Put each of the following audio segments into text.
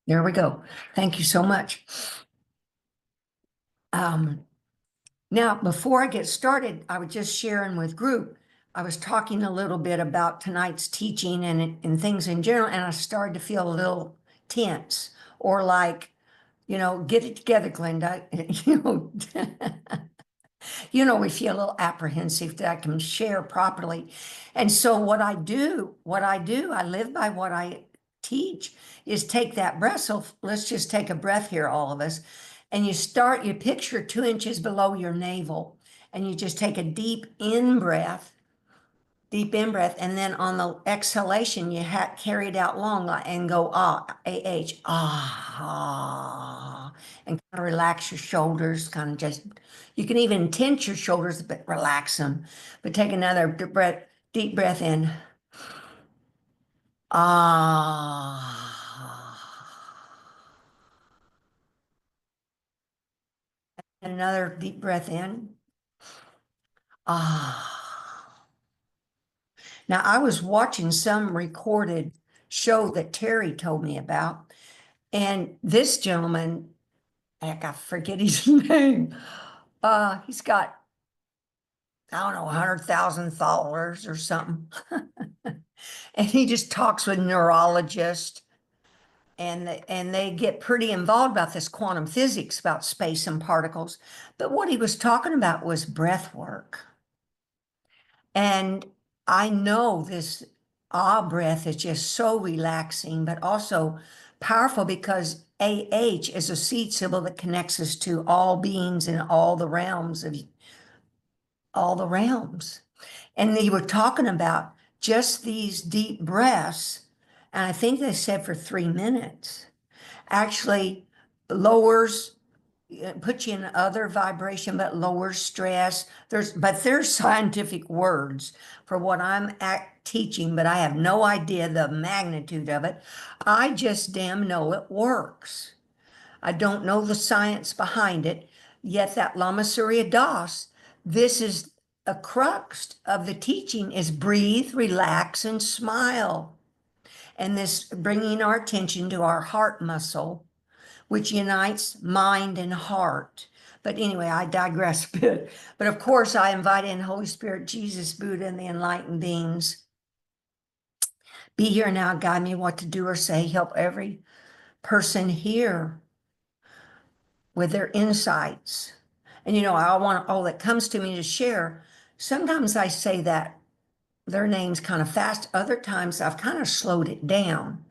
There we go. Thank you so much. Now, before I get started, I was just sharing with group. I was talking a little bit about tonight's teaching and things in general, and I started to feel a little tense or like, get it together, Glenda. We feel a little apprehensive that I can share properly. And so I live by what I teach is take that breath. So let's just take a breath here, all of us. And you picture 2 inches below your navel, and you just take a deep in breath, and then on the exhalation, you carry it out long and go A-H, and kind of relax your shoulders, you can even tense your shoulders, but relax them. But take another deep breath in. And another deep breath in. Now, I was watching some recorded show that Terry told me about, and this gentleman, heck, I forget his name. He's got, I don't know, 100,000 followers or something. And he just talks with neurologists, and they get pretty involved about this quantum physics, about space and particles. But what he was talking about was breath work. And I know this breath is just so relaxing, but also powerful, because AH is a seed symbol that connects us to all beings in all the realms. And they were talking about just these deep breaths, and I think they said for 3 minutes, actually lowers, puts you in other vibration, but lowers stress. There's scientific words for what I'm teaching, but I have no idea the magnitude of it. I just damn know it works. I don't know the science behind it, yet that Lama Surya Das, this is a crux of the teaching, is breathe, relax, and smile. And this bringing our attention to our heart muscle, which unites mind and heart. But anyway, I digress a bit. But of course, I invite in Holy Spirit, Jesus, Buddha, and the enlightened beings. Be here now, guide me what to do or say. Help every person here with their insights. And I want all that comes to me to share. Sometimes I say that their names kind of fast. Other times I've kind of slowed it down.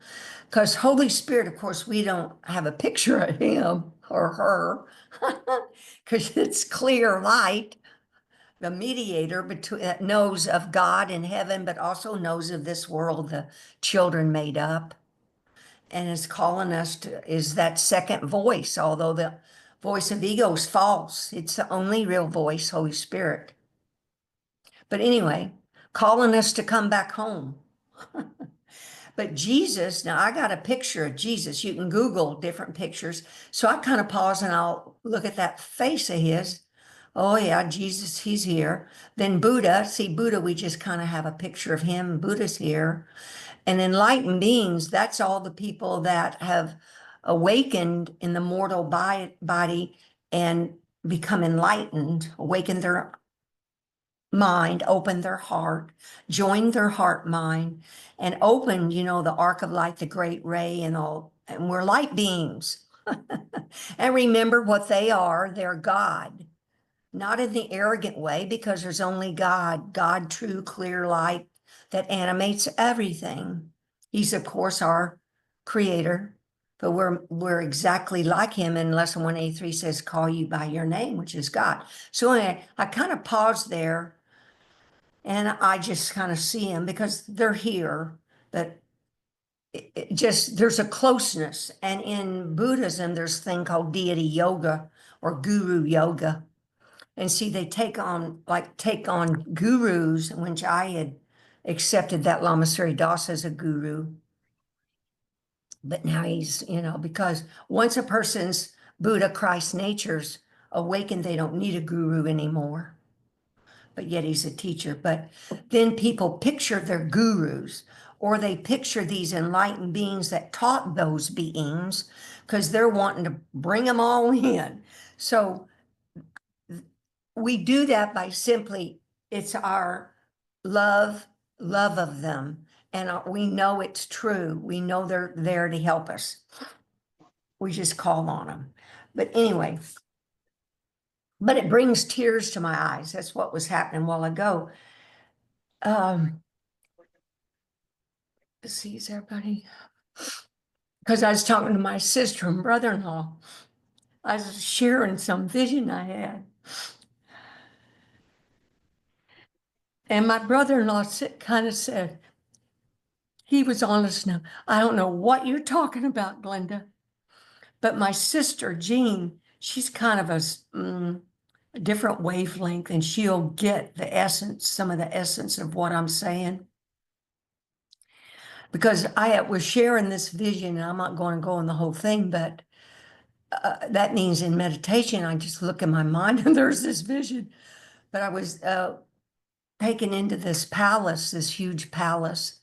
Because Holy Spirit, of course, we don't have a picture of him or her, because it's clear light, the mediator between that knows of God and heaven, but also knows of this world the children made up, and is calling us to, is that second voice, although the voice of ego is false. It's the only real voice, Holy Spirit. But anyway, calling us to come back home. But Jesus, now I got a picture of Jesus. You can Google different pictures. So I kind of pause and I'll look at that face of his. Oh yeah, Jesus, he's here. Then Buddha, see Buddha, we just kind of have a picture of him. Buddha's here. And enlightened beings, that's all the people that have awakened in the mortal body and become enlightened, awakened their mind, opened their heart, joined their heart mind, and opened, the arc of light, the great ray, and all. And we're light beings. And remember what they are. They're God, not in the arrogant way, because there's only God, true, clear light that animates everything. He's, of course, our creator, but we're exactly like him. And lesson 183 says, call you by your name, which is God. So anyway, I kind of paused there, and I just kind of see them because they're here, but there's a closeness. And in Buddhism, there's a thing called deity yoga or guru yoga. And see, they take on gurus, which I had accepted that Lama Surya Das as a guru. But now he's, because once a person's Buddha, Christ nature's awakened, they don't need a guru anymore. But yet he's a teacher. But then people picture their gurus, or they picture these enlightened beings that taught those beings because they're wanting to bring them all in. So we do that by simply, it's our love, love of them. And we know it's true. We know they're there to help us. We just call on them. But anyway, but it brings tears to my eyes. That's what was happening a while ago. Let's see, is everybody? Because I was talking to my sister and brother-in-law. I was sharing some vision I had. And my brother-in-law kind of said, he was honest now, I don't know what you're talking about, Glenda. But my sister, Jean, she's kind of a different wavelength, and she'll get the essence, some of the essence of what I'm saying. Because I was sharing this vision, and I'm not going to go on the whole thing, but that means in meditation, I just look in my mind and there's this vision. But I was taken into this palace, this huge palace,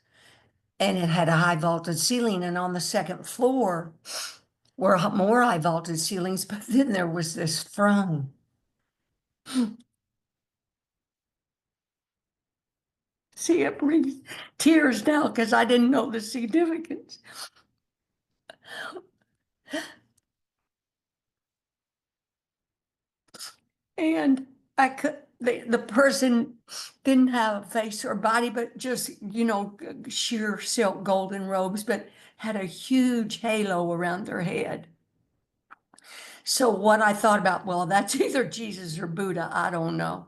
and it had a high vaulted ceiling. And on the second floor were more high vaulted ceilings, but then there was this throne. See, it brings tears now because I didn't know the significance. And I could, the person didn't have a face or body, but just, sheer silk golden robes, but had a huge halo around their head. So what I thought about, well, that's either Jesus or Buddha, I don't know.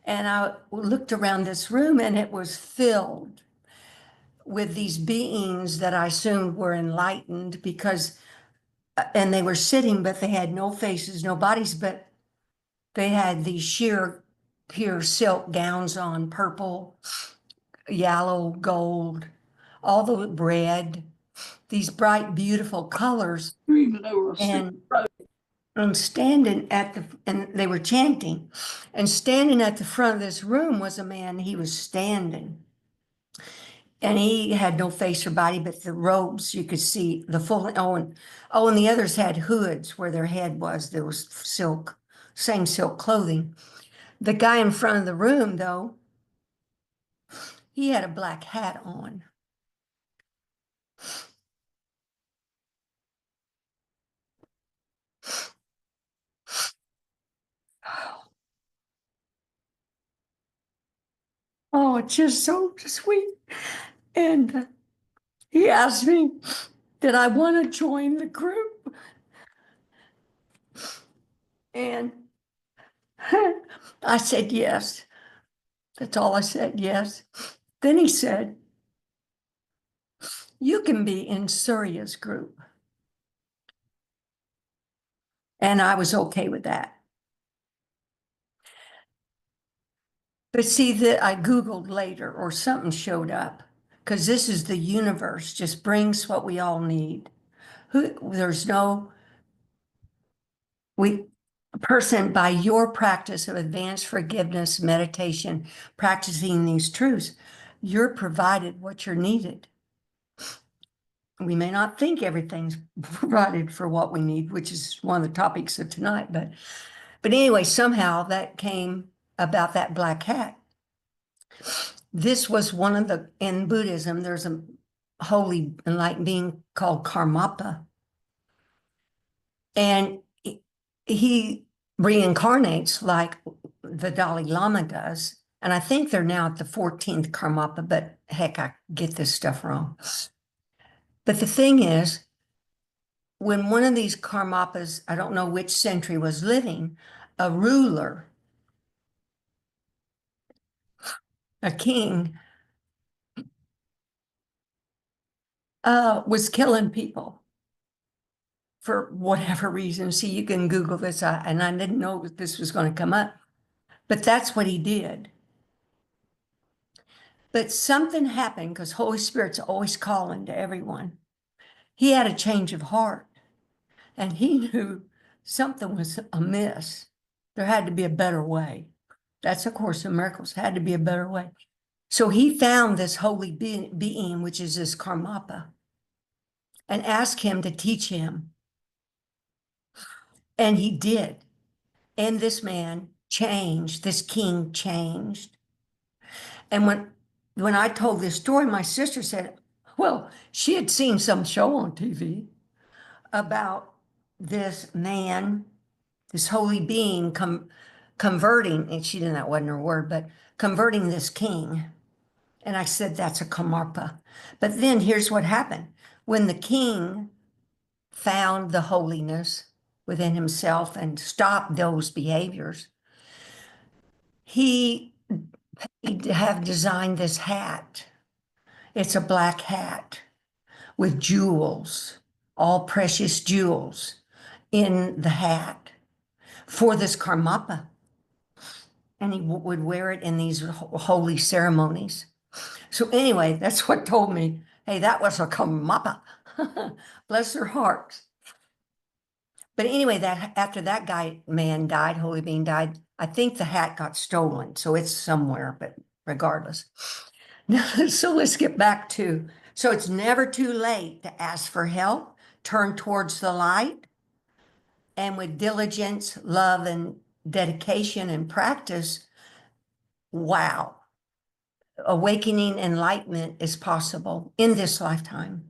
And I looked around this room and it was filled with these beings that I assumed were enlightened because, and they were sitting, but they had no faces, no bodies, but they had these sheer, pure silk gowns on, purple, yellow, gold, all the red, these bright, beautiful colors. And standing at and they were chanting, and standing at the front of this room was a man. He was standing, and he had no face or body, but the robes you could see the full. And the others had hoods where their head was. There was silk, same silk clothing. The guy in front of the room, though, he had a black hat on. Oh, it's just so sweet. And he asked me, did I want to join the group? And I said yes. That's all I said, yes. Then he said, you can be in Surya's group. And I was okay with that. But see that I Googled later or something showed up because this is the universe, just brings what we all need. There's no, person by your practice of advanced forgiveness, meditation, practicing these truths, you're provided what you're needed. We may not think everything's provided for what we need, which is one of the topics of tonight, but anyway, somehow that came about that black hat. This was one of in Buddhism, there's a holy enlightened being called Karmapa. And he reincarnates like the Dalai Lama does. And I think they're now at the 14th Karmapa, but heck, I get this stuff wrong. But the thing is, when one of these Karmapas, I don't know which century, was living, a ruler, a king, was killing people for whatever reason. See, you can Google this, and I didn't know this was going to come up, but that's what he did. But something happened because Holy Spirit's always calling to everyone. He had a change of heart, and he knew something was amiss. There had to be a better way. That's A Course in Miracles, had to be a better way. So he found this holy being, which is this Karmapa, and asked him to teach him. And he did. And this man changed, this king changed. And when I told this story, my sister said, well, she had seen some show on TV about this man, this holy being converting, and she didn't, that wasn't her word, but converting this king. And I said, that's a Kamarpa. But then here's what happened. When the king found the holiness within himself and stopped those behaviors, he have designed this hat. It's a black hat with jewels, all precious jewels in the hat for this Karmapa. And he would wear it in these holy ceremonies. So anyway, that's what told me, hey, that was a Karmapa. Bless their hearts. But anyway, that after that man died, holy being died, I think the hat got stolen. So it's somewhere, but regardless. So let's get back to, so it's never too late to ask for help, turn towards the light, and with diligence, love, and dedication and practice, wow, awakening enlightenment is possible in this lifetime.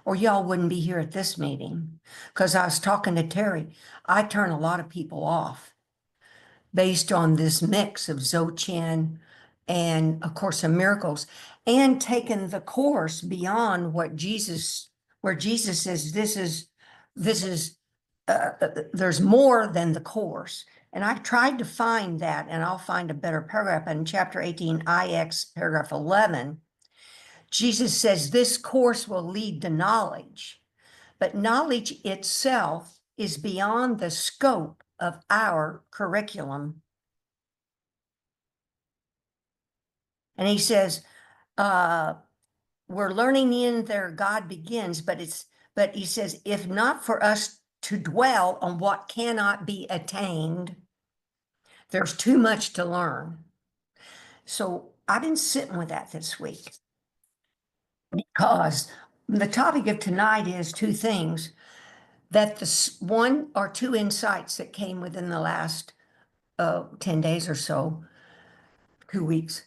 Or y'all wouldn't be here at this meeting. Because I was talking to Terry, I turn a lot of people off based on this mix of Dzogchen and A Course in Miracles, and taking the course beyond what Jesus, where Jesus says this is there's more than the course. And I've tried to find that, and I'll find a better paragraph in chapter 18, IX, paragraph 11. Jesus says this course will lead to knowledge, but knowledge itself is beyond the scope of our curriculum. And he says, we're learning in there God begins, but he says, if not for us to dwell on what cannot be attained, there's too much to learn. So I've been sitting with that this week because the topic of tonight is two things, that the one or two insights that came within the last 10 days or so, 2 weeks.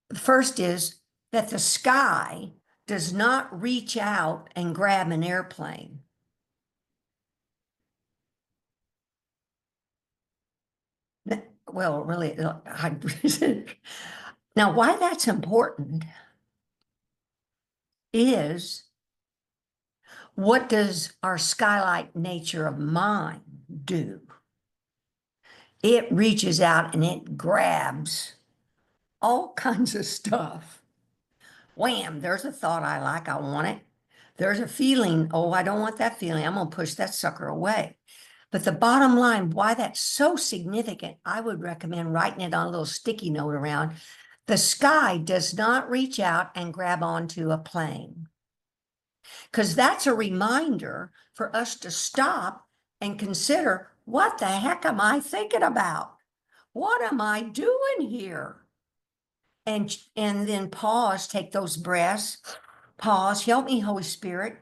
The first is that the sky does not reach out and grab an airplane. Well, really, now why that's important is, what does our skylight nature of mind do? It reaches out and it grabs all kinds of stuff. Wham, there's a thought I like, I want it. There's a feeling, oh, I don't want that feeling, I'm gonna push that sucker away. But the bottom line, why that's so significant, I would recommend writing it on a little sticky note around. The sky does not reach out and grab onto a plane, because that's a reminder for us to stop and consider, what the heck am I thinking about? What am I doing here? And then pause, take those breaths, pause, help me, Holy Spirit.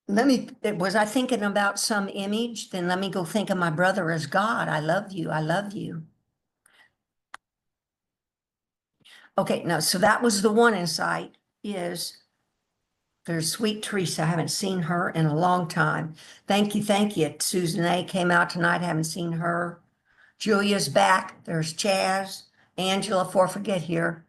Was I thinking about some image? Then let me go think of my brother as God. I love you. I love you. Okay, no, so that was the one insight, is there's sweet Teresa. I haven't seen her in a long time. Thank you, thank you. Susan A came out tonight. Haven't seen her. Julia's back. There's Chaz. Angela, forget here.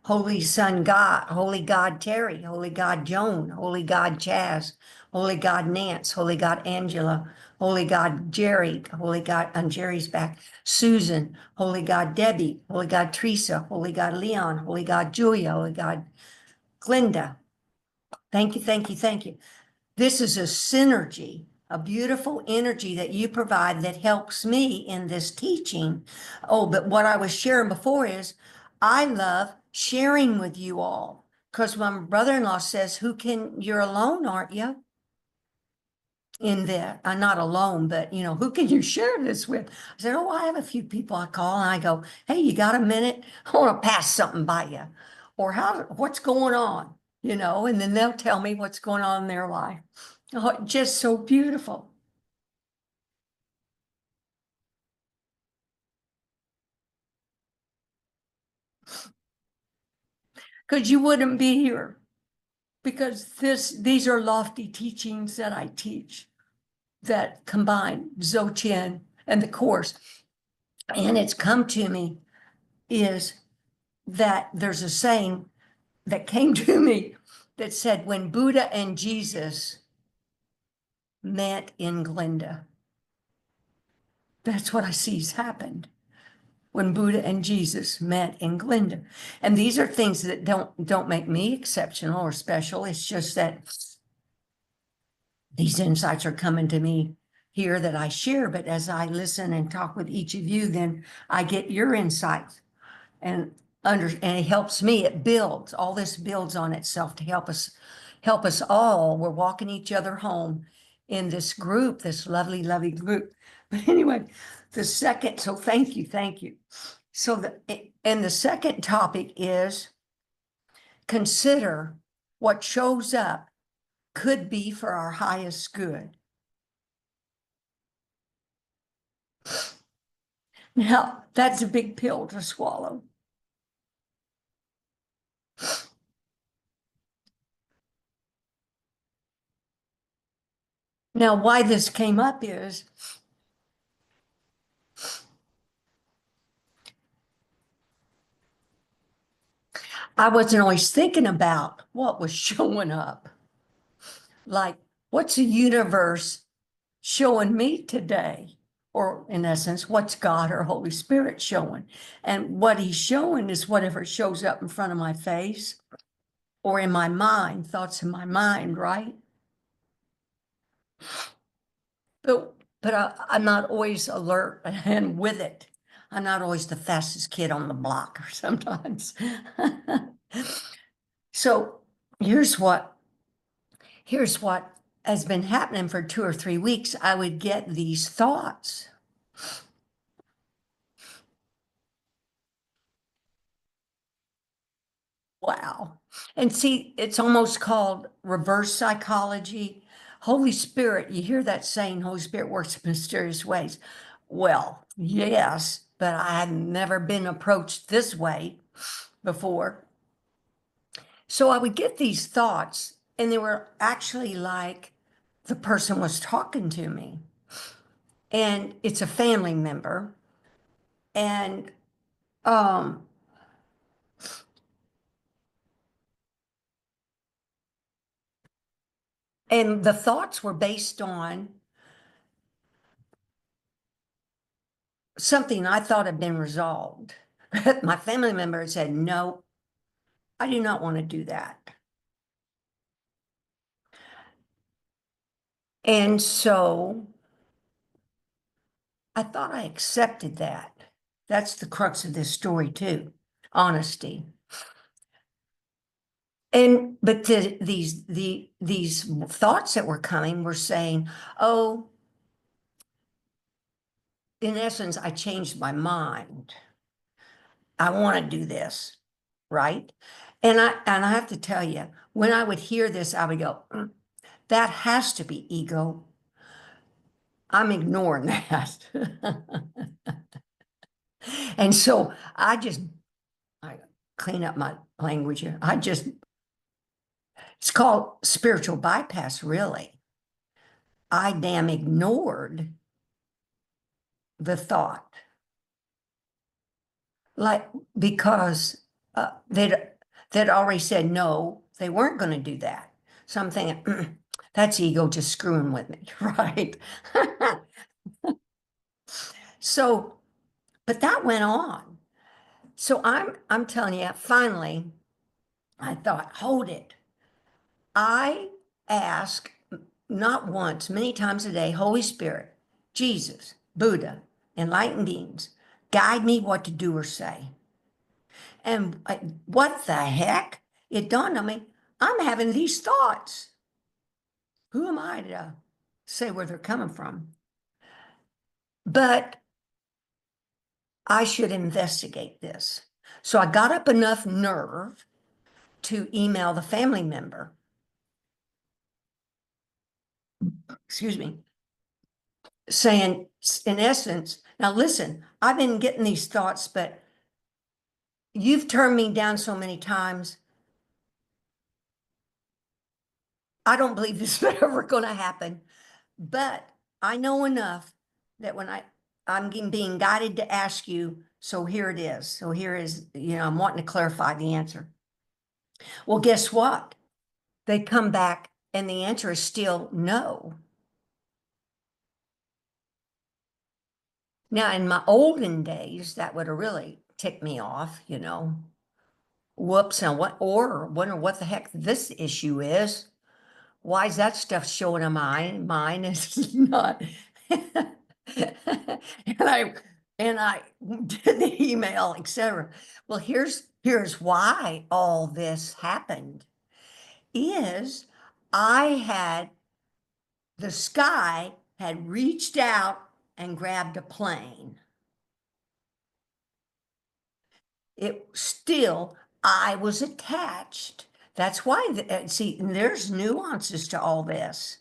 Holy Son God, Holy God Terry, Holy God Joan, Holy God Chaz, Holy God Nance, Holy God Angela, Holy God Jerry, Holy God, and Jerry's back. Susan, Holy God Debbie, Holy God Teresa, Holy God Leon, Holy God Julia, Holy God Glenda. Thank you, thank you, thank you. This is a synergy, a beautiful energy that you provide that helps me in this teaching. Oh, but what I was sharing before is, I love sharing with you all, because my brother-in-law says, you're alone, aren't you? in that I'm not alone, but who can you share this with? I said, oh, I have a few people I call and I go, hey, you got a minute? I want to pass something by you. Or what's going on? And then they'll tell me what's going on in their life. Oh, just so beautiful. Because you wouldn't be here. Because these are lofty teachings that I teach that combine Dzogchen and the Course. And it's come to me is that there's a saying that came to me that said, when Buddha and Jesus met in Glenda, that's what I see's happened when Buddha and Jesus met in Glenda. And these are things that don't make me exceptional or special. It's just that these insights are coming to me here that I share, but as I listen and talk with each of you, then I get your insights and it helps me. It builds, all this builds on itself to help us all. We're walking each other home in this group, this lovely, lovely group. But anyway, so thank you, thank you. So the second topic is consider what shows up could be for our highest good. Now, that's a big pill to swallow. Now, why this came up is I wasn't always thinking about what was showing up. Like, what's the universe showing me today? Or in essence, what's God or Holy Spirit showing? And what he's showing is whatever shows up in front of my face or in my mind, thoughts in my mind, right? But I'm not always alert and with it. I'm not always the fastest kid on the block or sometimes. So here's what has been happening for 2 or 3 weeks. I would get these thoughts. Wow. And see, it's almost called reverse psychology. Holy Spirit, you hear that saying, Holy Spirit works in mysterious ways. Well, yes, but I had never been approached this way before. So I would get these thoughts, and they were actually like the person was talking to me. And it's a family member. And um, and the thoughts were based on something I thought had been resolved. My family member had said, no, I do not want to do that. And so I thought I accepted that. That's the crux of this story too, honesty. But these thoughts that were coming were saying, oh, in essence, I changed my mind. I want to do this, right? And I have to tell you, when I would hear this, I would go, that has to be ego. I'm ignoring that. And so I clean up my language here. It's called spiritual bypass, really. I damn ignored the thought, like, because they'd already said no, they weren't going to do that. So I'm thinking, that's ego just screwing with me, right? So, but that went on. So I'm telling you, finally, I thought, hold it. I ask not once, many times a day, Holy Spirit, Jesus, Buddha, enlightened beings, guide me what to do or say. And what the heck? It dawned on me, I'm having these thoughts. Who am I to say where they're coming from. But I should investigate this. So I got up enough nerve to email the family member. Excuse me. Saying, in essence, now listen, I've been getting these thoughts, but you've turned me down so many times. I don't believe this is ever going to happen, but I know enough that when I'm being guided to ask you, so here it is. So here is, I'm wanting to clarify the answer. Well, guess what? They come back and the answer is still no. Now, in my olden days, that would have really ticked me off, Whoops, and wonder what the heck this issue is. Why is that stuff showing on mine is not. And I did the email, etc. Well, here's why all this happened is the sky had reached out and grabbed a plane. I was attached. That's why, see, there's nuances to all this.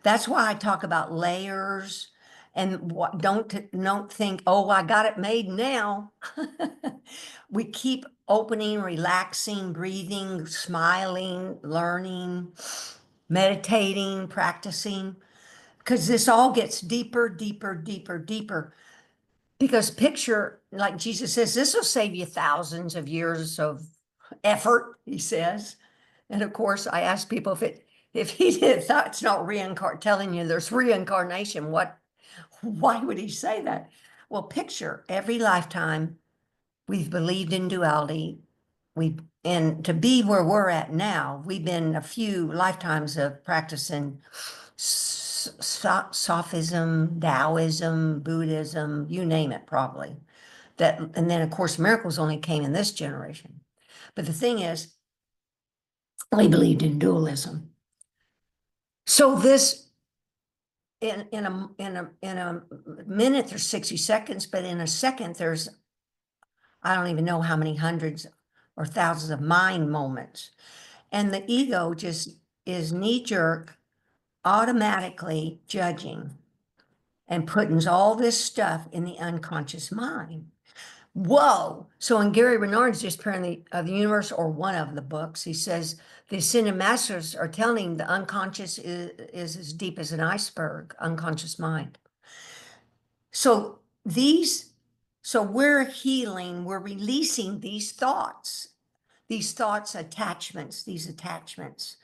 That's why I talk about layers and don't think, oh, I got it made now. We keep opening, relaxing, breathing, smiling, learning, meditating, practicing, because this all gets deeper, deeper, deeper, deeper. Because picture, like Jesus says, this will save you thousands of years of effort, he says. And of course, I ask people if he thought it's not telling you there's reincarnation, why would he say that? Well, picture every lifetime we've believed in duality. And to be where we're at now, we've been a few lifetimes of practicing Sophism, Taoism, Buddhism, you name it, probably. And then, of course, miracles only came in this generation. But the thing is, we believed in dualism. So this, in a minute, there's 60 seconds, but in a second, there's, I don't even know how many hundreds or thousands of mind moments. And the ego just is knee-jerk, automatically judging and putting all this stuff in the unconscious mind. Whoa. So in Gary Renard's Disappearing of the Universe, or one of the books, he says the ascended masters are telling the unconscious is as deep as an iceberg, unconscious mind. So we're healing, we're releasing these thoughts, attachments, these attachments.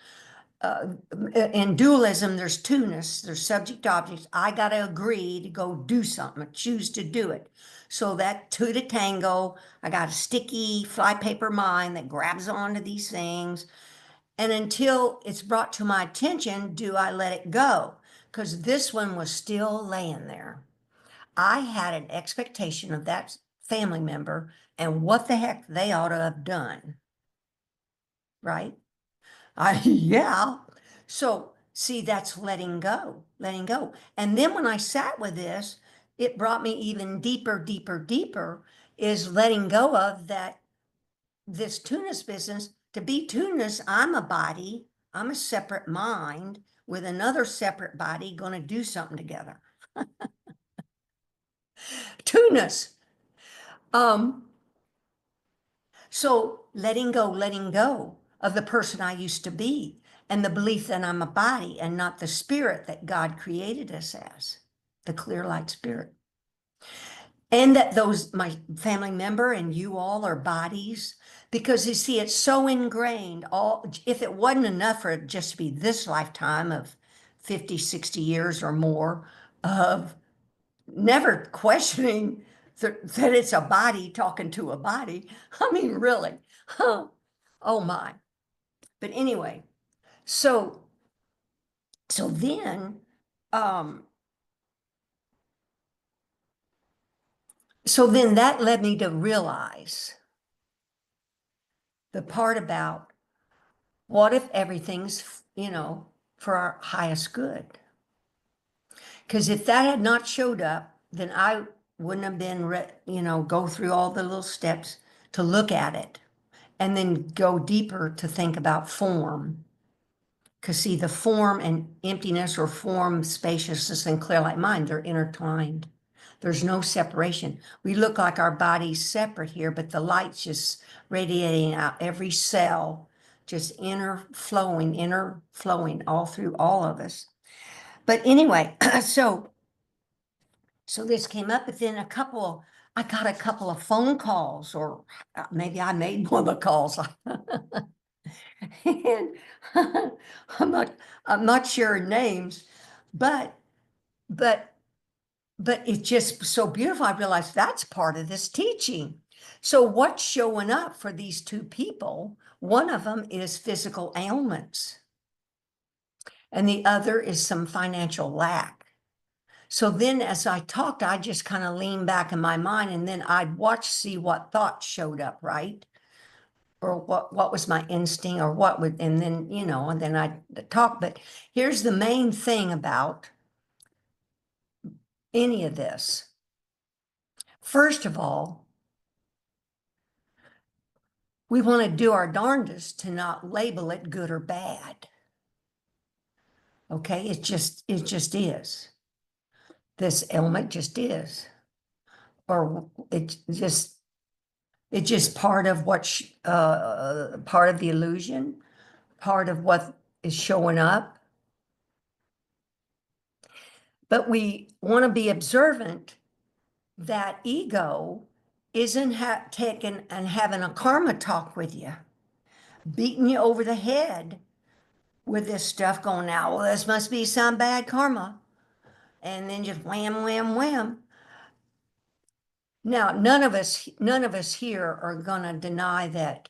In dualism, there's two-ness, there's subject objects. I got to agree to go do something, choose to do it. So that two to tango, I got a sticky flypaper mind that grabs onto these things. And until it's brought to my attention, do I let it go? Because this one was still laying there. I had an expectation of that family member and what the heck they ought to have done. Right? Yeah. So see, that's letting go, letting go. And then when I sat with this, it brought me even deeper, deeper, deeper, is letting go of this tunis business. To be tunis, I'm a body, I'm a separate mind with another separate body going to do something together. Tunis. So letting go of the person I used to be and the belief that I'm a body and not the spirit that God created us as, the clear light spirit. And that my family member and you all are bodies, because you see, it's so ingrained. If it wasn't enough for it just to be this lifetime of 50, 60 years or more of never questioning that it's a body talking to a body. I mean, really, huh? Oh my. But anyway, so then, um, that led me to realize the part about what if everything's, for our highest good? Because if that had not showed up, then I wouldn't have been, go through all the little steps to look at it and then go deeper to think about form. Because see, the form and emptiness, or form, spaciousness, and clear light mind, they're intertwined. There's no separation. We look like our body's separate here, but the light's just radiating out every cell, just inner flowing all through all of us. But anyway, so this came up, but then I got a couple of phone calls, or maybe I made one of the calls. And I'm not sharing names, but but it's just so beautiful. I realized that's part of this teaching. So what's showing up for these two people? One of them is physical ailments, and the other is some financial lack. So then as I talked, I just kind of leaned back in my mind, and then I'd watch, see what thoughts showed up, right? Or what was my instinct, or what would, and then, and then I'd talk. But here's the main thing about any of this. First of all, we want to do our darndest to not label it good or bad. Okay, it just is. This ailment just is. Or it's just part of part of the illusion, part of what is showing up. But we want to be observant that ego isn't taking and having a karma talk with you, beating you over the head with this stuff, going, now, well, this must be some bad karma. And then just wham, wham, wham. Now, none of us here are going to deny that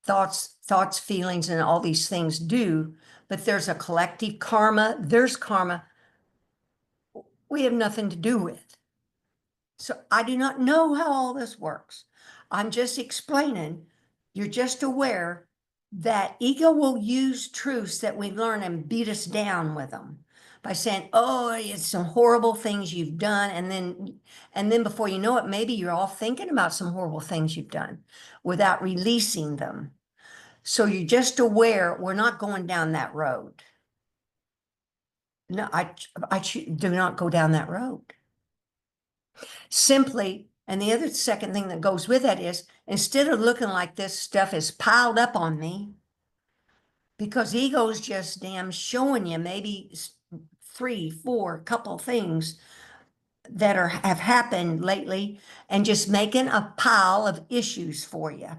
thoughts, feelings, and all these things do, but there's a collective karma. There's karma we have nothing to do with. So I do not know how all this works. I'm just explaining. You're just aware that ego will use truths that we learn and beat us down with them by saying, oh, it's some horrible things you've done. And then before you know it, maybe you're all thinking about some horrible things you've done without releasing them. So you're just aware we're not going down that road. No, I do not go down that road. Simply, and the other second thing that goes with that is, instead of looking like this stuff is piled up on me, because ego's just damn showing you maybe 3, 4, couple things that have happened lately, and just making a pile of issues for you.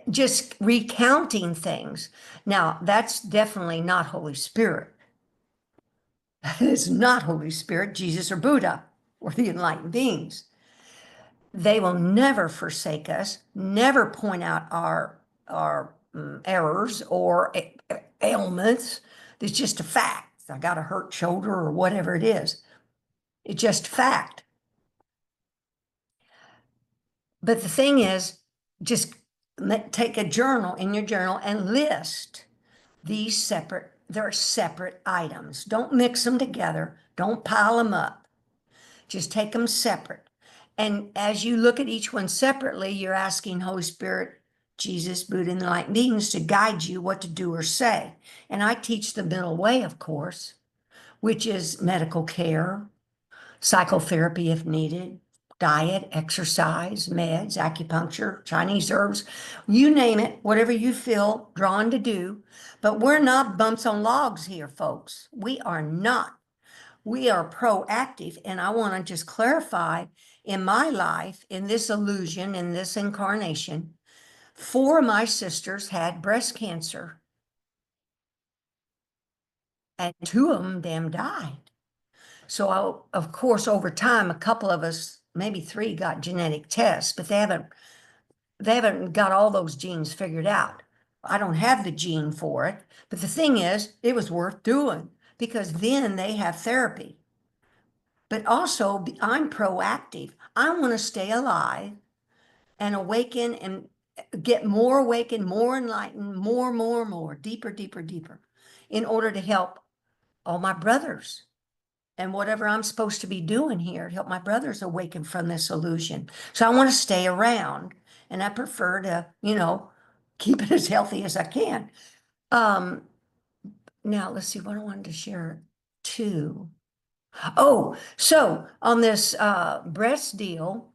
Just recounting things. Now, that's definitely not Holy Spirit. That is not Holy Spirit, Jesus, or Buddha, or the enlightened beings. They will never forsake us, never point out our errors or ailments. It's just a fact. I got a hurt shoulder or whatever it is. It's just fact. But the thing is, just take a journal, in your journal, and list these separate. They're separate items. Don't mix them together. Don't pile them up. Just take them separate. And as you look at each one separately, you're asking Holy Spirit, Jesus, Buddha, and the enlightened beings to guide you what to do or say. And I teach the middle way, of course, which is medical care, psychotherapy if needed, diet, exercise, meds, acupuncture, Chinese herbs, you name it, whatever you feel drawn to do. But we're not bumps on logs here, folks. We are not. We are proactive. And I want to just clarify, in my life, in this illusion, in this incarnation, 4 of my sisters had breast cancer. And 2 of them damn died. So of course, over time, a couple of us, maybe 3, got genetic tests, but they haven't got all those genes figured out. I don't have the gene for it. But the thing is, it was worth doing, because then they have therapy. But also, I'm proactive. I want to stay alive and awaken and get more awakened, more enlightened, more, deeper, in order to help all my brothers and whatever I'm supposed to be doing here to help my brothers awaken from this illusion. So I want to stay around, and I prefer to, keep it as healthy as I can. Now let's see what I wanted to share too. Oh, so on this breast deal,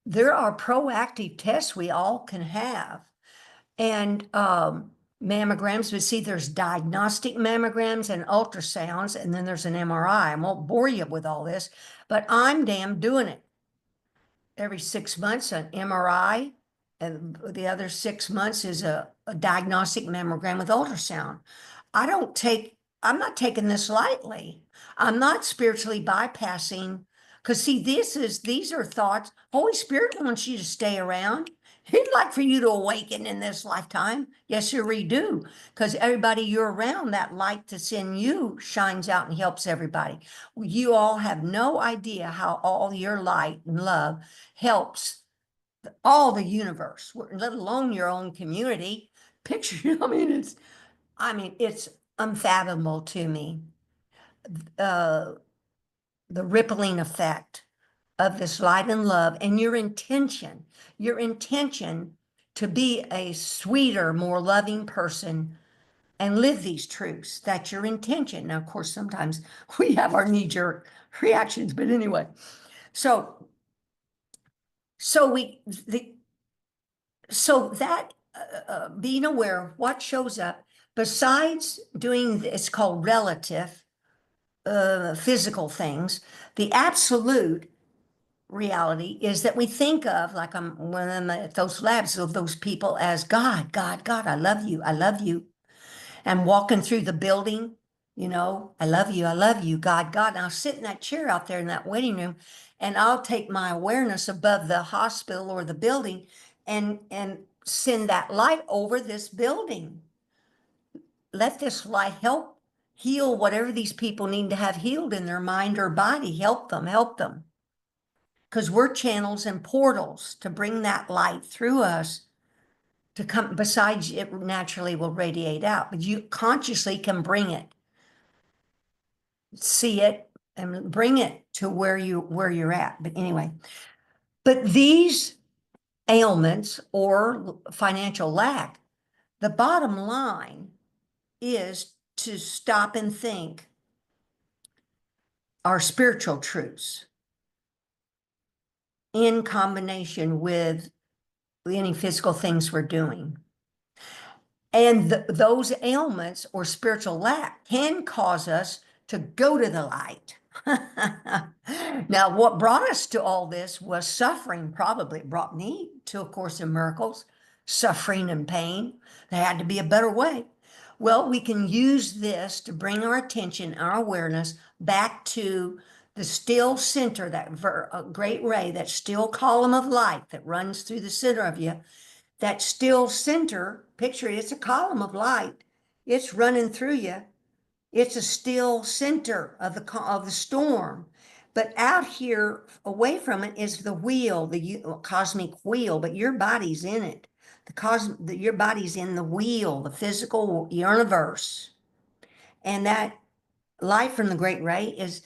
there are proactive tests we all can have. And mammograms, but see, there's diagnostic mammograms and ultrasounds, and then there's an MRI. I won't bore you with all this, but I'm damn doing it. Every 6 months, an MRI, and the other 6 months is a diagnostic mammogram with ultrasound. I'm not taking this lightly. I'm not spiritually bypassing, because see, these are thoughts. Holy Spirit wants you to stay around. He'd like for you to awaken in this lifetime. Yes, you really do. Because everybody you're around, that light that's in you shines out and helps everybody. You all have no idea how all your light and love helps all the universe, let alone your own community. Picture, it's unfathomable to me. The rippling effect of this light and love, and your intention to be a sweeter, more loving person and live these truths. That's your intention. Now, of course, sometimes we have our knee-jerk reactions, but anyway. So that being aware of what shows up, besides doing it's called relative physical things, the absolute reality is that we think of, like when I'm at those labs, of those people as God, God, God, I love you. And walking through the building, I love you, God, God. And I'll sit in that chair out there in that waiting room, and I'll take my awareness above the hospital or the building and send that light over this building. Let this light help heal whatever these people need to have healed in their mind or body. Help them, help them. Because we're channels and portals to bring that light through us to come. Besides, it naturally will radiate out, but you consciously can bring it, see it, and bring it to where you're at. But anyway, but these ailments or financial lack, the bottom line is to stop and think our spiritual truths in combination with any physical things we're doing. And those ailments or spiritual lack can cause us to go to the light. Now, what brought us to all this was suffering. Probably it brought me to A Course in Miracles, suffering and pain. There had to be a better way. Well, we can use this to bring our attention, our awareness back to the still center, that great ray, that still column of light that runs through the center of you. That still center, picture it, it's a column of light. It's running through you. It's a still center of the storm. But out here, away from it, is the wheel, the cosmic wheel, but your body's in it. Your body's in the wheel, the physical universe. And that light from the great ray is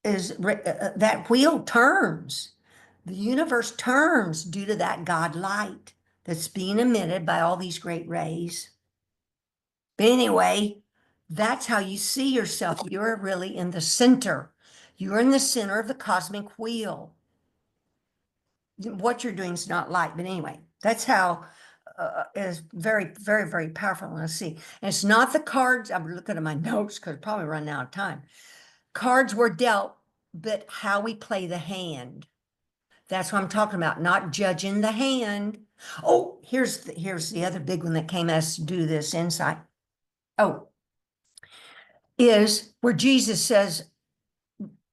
that wheel turns. The universe turns due to that God light that's being emitted by all these great rays. But anyway, that's how you see yourself. You're really in the center. You're in the center of the cosmic wheel. What you're doing is not light, but anyway, that's how is very, very, very powerful. Let's see. And it's not the cards. I'm looking at my notes because probably running out of time. Cards were dealt, but how we play the hand. That's what I'm talking about, not judging the hand. Oh, here's the other big one that came as to do this insight. Oh, is where Jesus says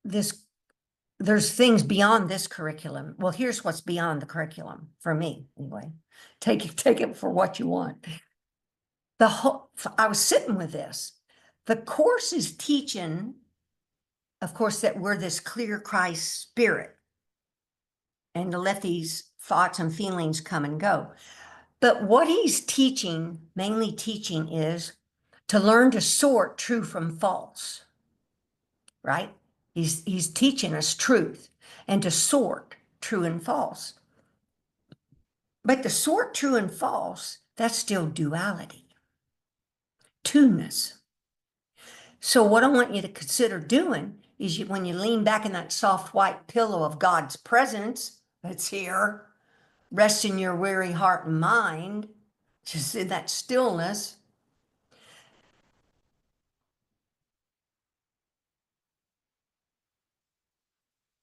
there's things beyond this curriculum. Well, here's what's beyond the curriculum for me, anyway. Take it for what you want. I was sitting with this. The Course is teaching, of course, that we're this clear Christ spirit, and to let these thoughts and feelings come and go. But what he's teaching, mainly teaching, is to learn to sort true from false, right? He's teaching us truth and to sort true and false. But to sort true and false, that's still duality, two-ness. So what I want you to consider doing is when you lean back in that soft white pillow of God's presence that's here, rest in your weary heart and mind, just in that stillness.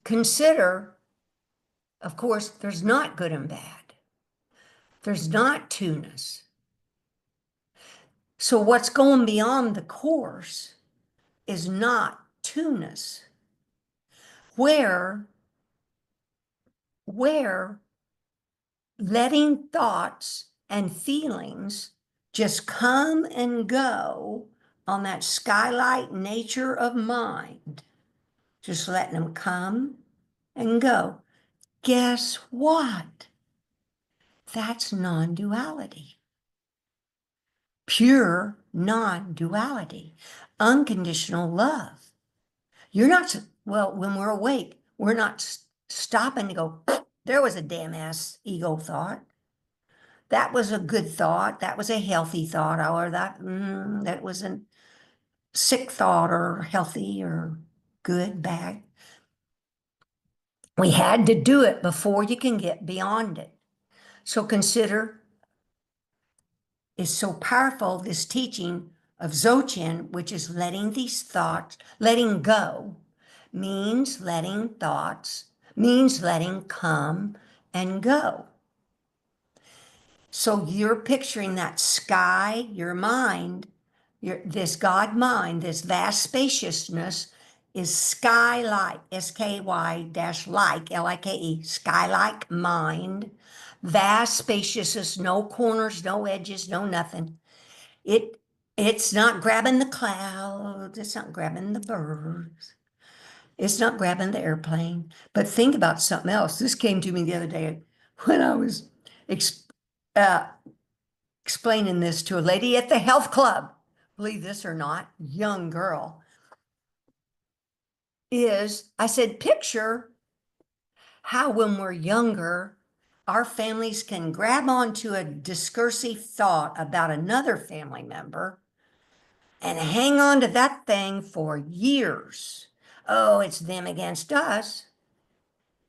Consider, of course, there's not good and bad. There's not two-ness. So what's going beyond the Course is not two-ness. Where letting thoughts and feelings just come and go on that skylight nature of mind, just letting them come and go. Guess what? That's non-duality. Pure non-duality. Unconditional love. You're not, well, when we're awake, we're not stopping to go, there was a damn ass ego thought. That was a good thought. That was a healthy thought, or that was a sick thought, or healthy, or good, bad. We had to do it before you can get beyond it. So consider, it's so powerful, this teaching of Dzogchen, which is letting these thoughts, letting go, means letting thoughts, means letting come and go. So you're picturing that sky, your mind, this God mind, this vast spaciousness is sky-like, S-K-Y dash like, L-I-K-E, sky-like mind, vast spaciousness, no corners, no edges, no nothing. It's not grabbing the clouds, it's not grabbing the birds, it's not grabbing the airplane. But think about something else. This came to me the other day when I was uh, explaining this to a lady at the health club. Believe this or not, young girl. I said, picture how when we're younger, our families can grab onto a discursive thought about another family member and hang on to that thing for years. Oh, it's them against us.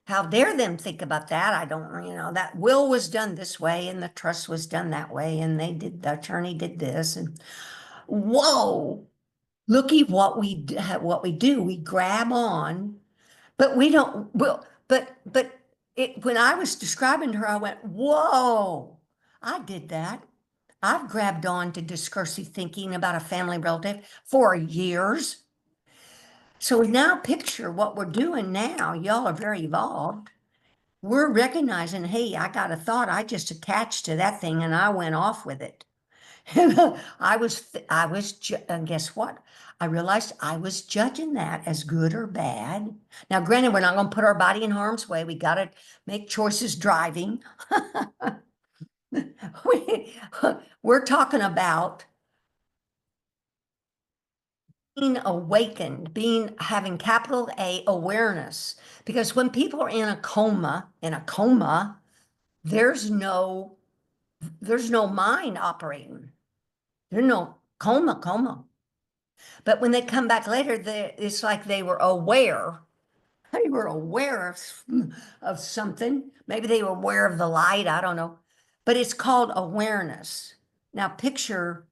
How dare them think about that? I don't, that will was done this way and the trust was done that way and the attorney did this, and whoa, looky what we do. We grab on, but we don't, well, but when I was describing to her, I went, whoa, I did that. I've grabbed on to discursive thinking about a family relative for years. So now picture what we're doing now. Y'all are very evolved. We're recognizing, hey, I got a thought. I just attached to that thing and I went off with it. And and guess what? I realized I was judging that as good or bad. Now, granted, we're not going to put our body in harm's way. We got to make choices driving. We're talking about being awakened, having capital A awareness. Because when people are in a coma, there's no mind operating. There's no coma. But when they come back later, it's like they were aware. They were aware of something. Maybe they were aware of the light. I don't know. But it's called awareness. Now picture,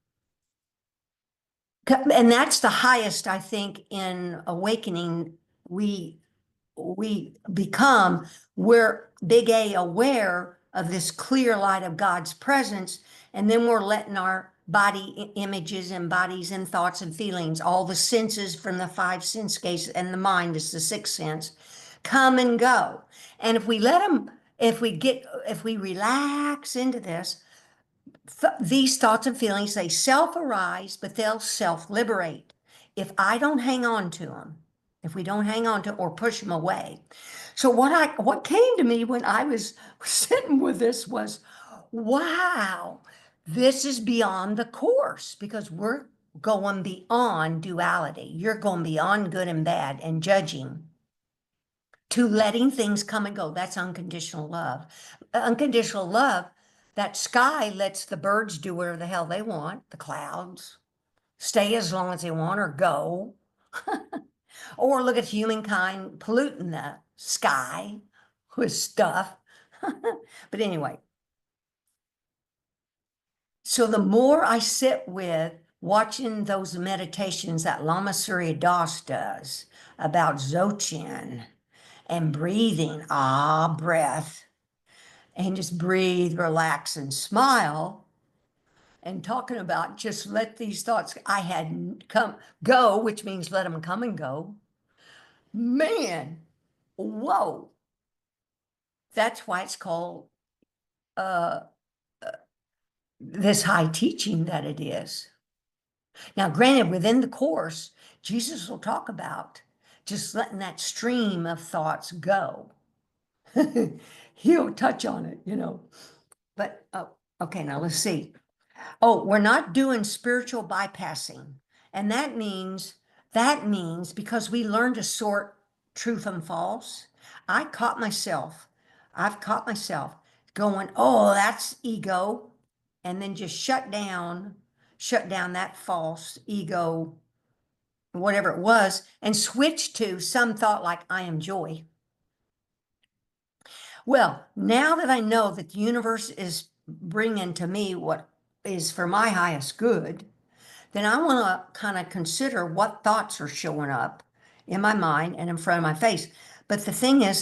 and that's the highest, I think, in awakening. We become, we're big A aware of this clear light of God's presence, and then we're letting our body images and bodies and thoughts and feelings, all the senses from the five sense gates, and the mind is the sixth sense, come and go. And if we let them, if we relax into this, these thoughts and feelings, they self-arise, but they'll self-liberate. If I don't hang on to them, if we don't hang on to or push them away. So what came to me when I was sitting with this was, wow, this is beyond the Course, because going beyond duality. You're going beyond good and bad and judging to letting things come and go. That's unconditional love. Unconditional love, that sky lets the birds do whatever the hell they want, the clouds stay as long as they want or go. Or look at humankind polluting the sky with stuff. But anyway, so the more I sit with watching those meditations that Lama Surya Das does about Dzogchen and breathing, breath, and just breathe, relax, and smile, and talking about just let these thoughts, I had come, go, which means let them come and go. Man, whoa. That's why it's called uh, this high teaching that it is. Now, granted, within the Course, Jesus will talk about just letting that stream of thoughts go. He'll touch on it, But, okay, now let's see. Oh, we're not doing spiritual bypassing. And that means because we learn to sort true from false. I've caught myself going, oh, that's ego. And then just shut down that false ego, whatever it was, and switch to some thought like I am joy. Well, now that I know that the universe is bringing to me what is for my highest good, then I want to kind of consider what thoughts are showing up in my mind and in front of my face. But the thing is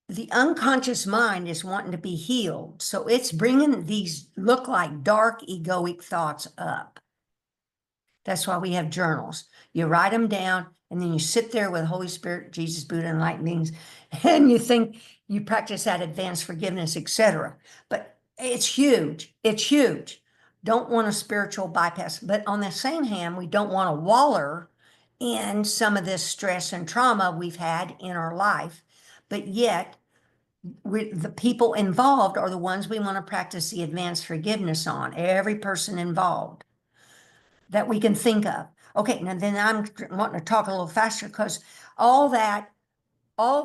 the unconscious mind is wanting to be healed. So it's bringing these look like dark egoic thoughts up. That's why we have journals. You write them down and then you sit there with Holy Spirit, Jesus, Buddha, and enlightened beings, and you think you practice that advanced forgiveness, etc. But it's huge. It's huge. Don't want a spiritual bypass. But on the same hand, we don't want to waller in some of this stress and trauma we've had in our life. But yet, the people involved are the ones we want to practice the advanced forgiveness on, every person involved that we can think of. Okay, now then I'm wanting to talk a little faster because all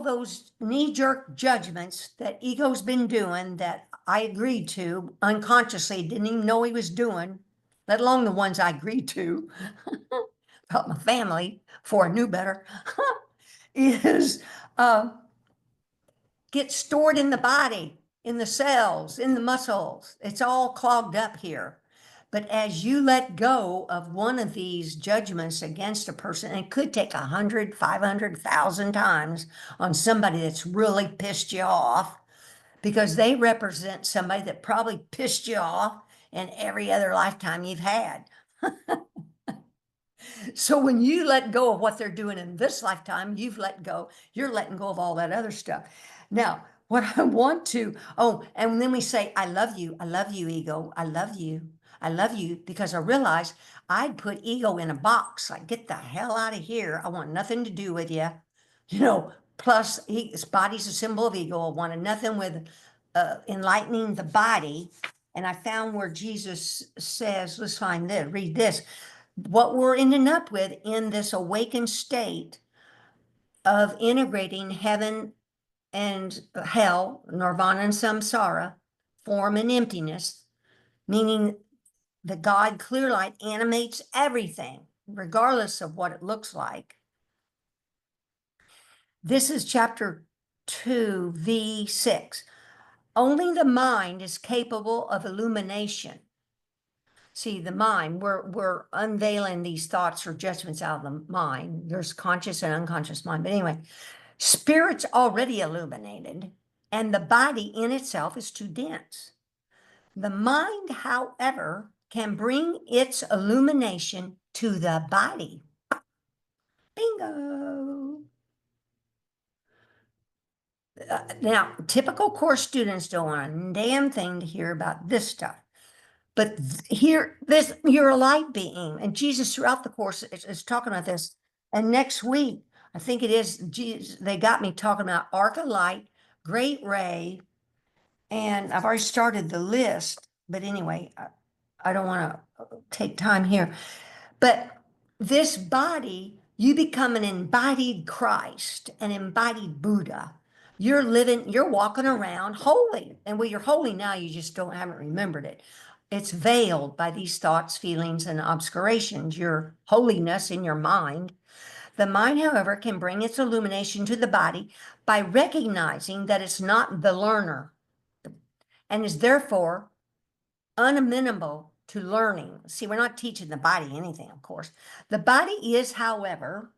those knee-jerk judgments that ego's been doing that I agreed to unconsciously, didn't even know he was doing, let alone the ones I agreed to about my family before I knew better, is get stored in the body, in the cells, in the muscles. It's all clogged up here. But as you let go of one of these judgments against a person, and it could take 100, 500, 1,000 times on somebody that's really pissed you off, because they represent somebody that probably pissed you off in every other lifetime you've had. So when you let go of what they're doing in this lifetime, you're letting go of all that other stuff. Now, what I want to, and then we say, I love you, ego, I love you, because I realized I'd put ego in a box, like, get the hell out of here. I want nothing to do with you. Plus, body's a symbol of ego. I wanted nothing with enlightening the body. And I found where Jesus says, let's find this, read this. What we're ending up with in this awakened state of integrating heaven and hell, nirvana and samsara, form and emptiness, meaning the God clear light animates everything, regardless of what it looks like. This is chapter 2, V6. Only the mind is capable of illumination. See, the mind, we're unveiling these thoughts or judgments out of the mind. There's conscious and unconscious mind. But anyway, spirit's already illuminated, and the body in itself is too dense. The mind, however, can bring its illumination to the body. Bingo. Now, typical Course students don't want a damn thing to hear about this stuff. But you're a light being, and Jesus throughout the Course is talking about this. And next week, I think it is, Jesus, they got me talking about arc of light, great ray, and I've already started the list. But anyway, I don't want to take time here, but this body, you become an embodied Christ, an embodied Buddha. You're living, you're walking around holy. And well, you're holy now, you just haven't remembered it. It's veiled by these thoughts, feelings, and obscurations, your holiness in your mind. The mind, however, can bring its illumination to the body by recognizing that it's not the learner and is therefore unamenable to learning. See, we're not teaching the body anything, of course. The body is, however,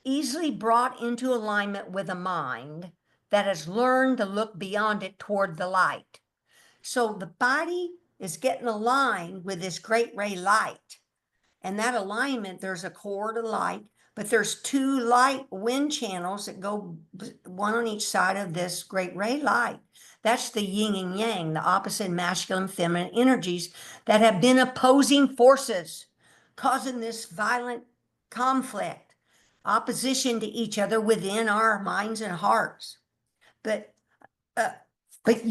easily brought into alignment with a mind that has learned to look beyond it toward the light. So the body is getting aligned with this great ray light. And that alignment, there's a core to light, but there's two light wind channels that go one on each side of this great ray light. That's the yin and yang, the opposite masculine, feminine energies that have been opposing forces, causing this violent conflict, opposition to each other within our minds and hearts. But uh, but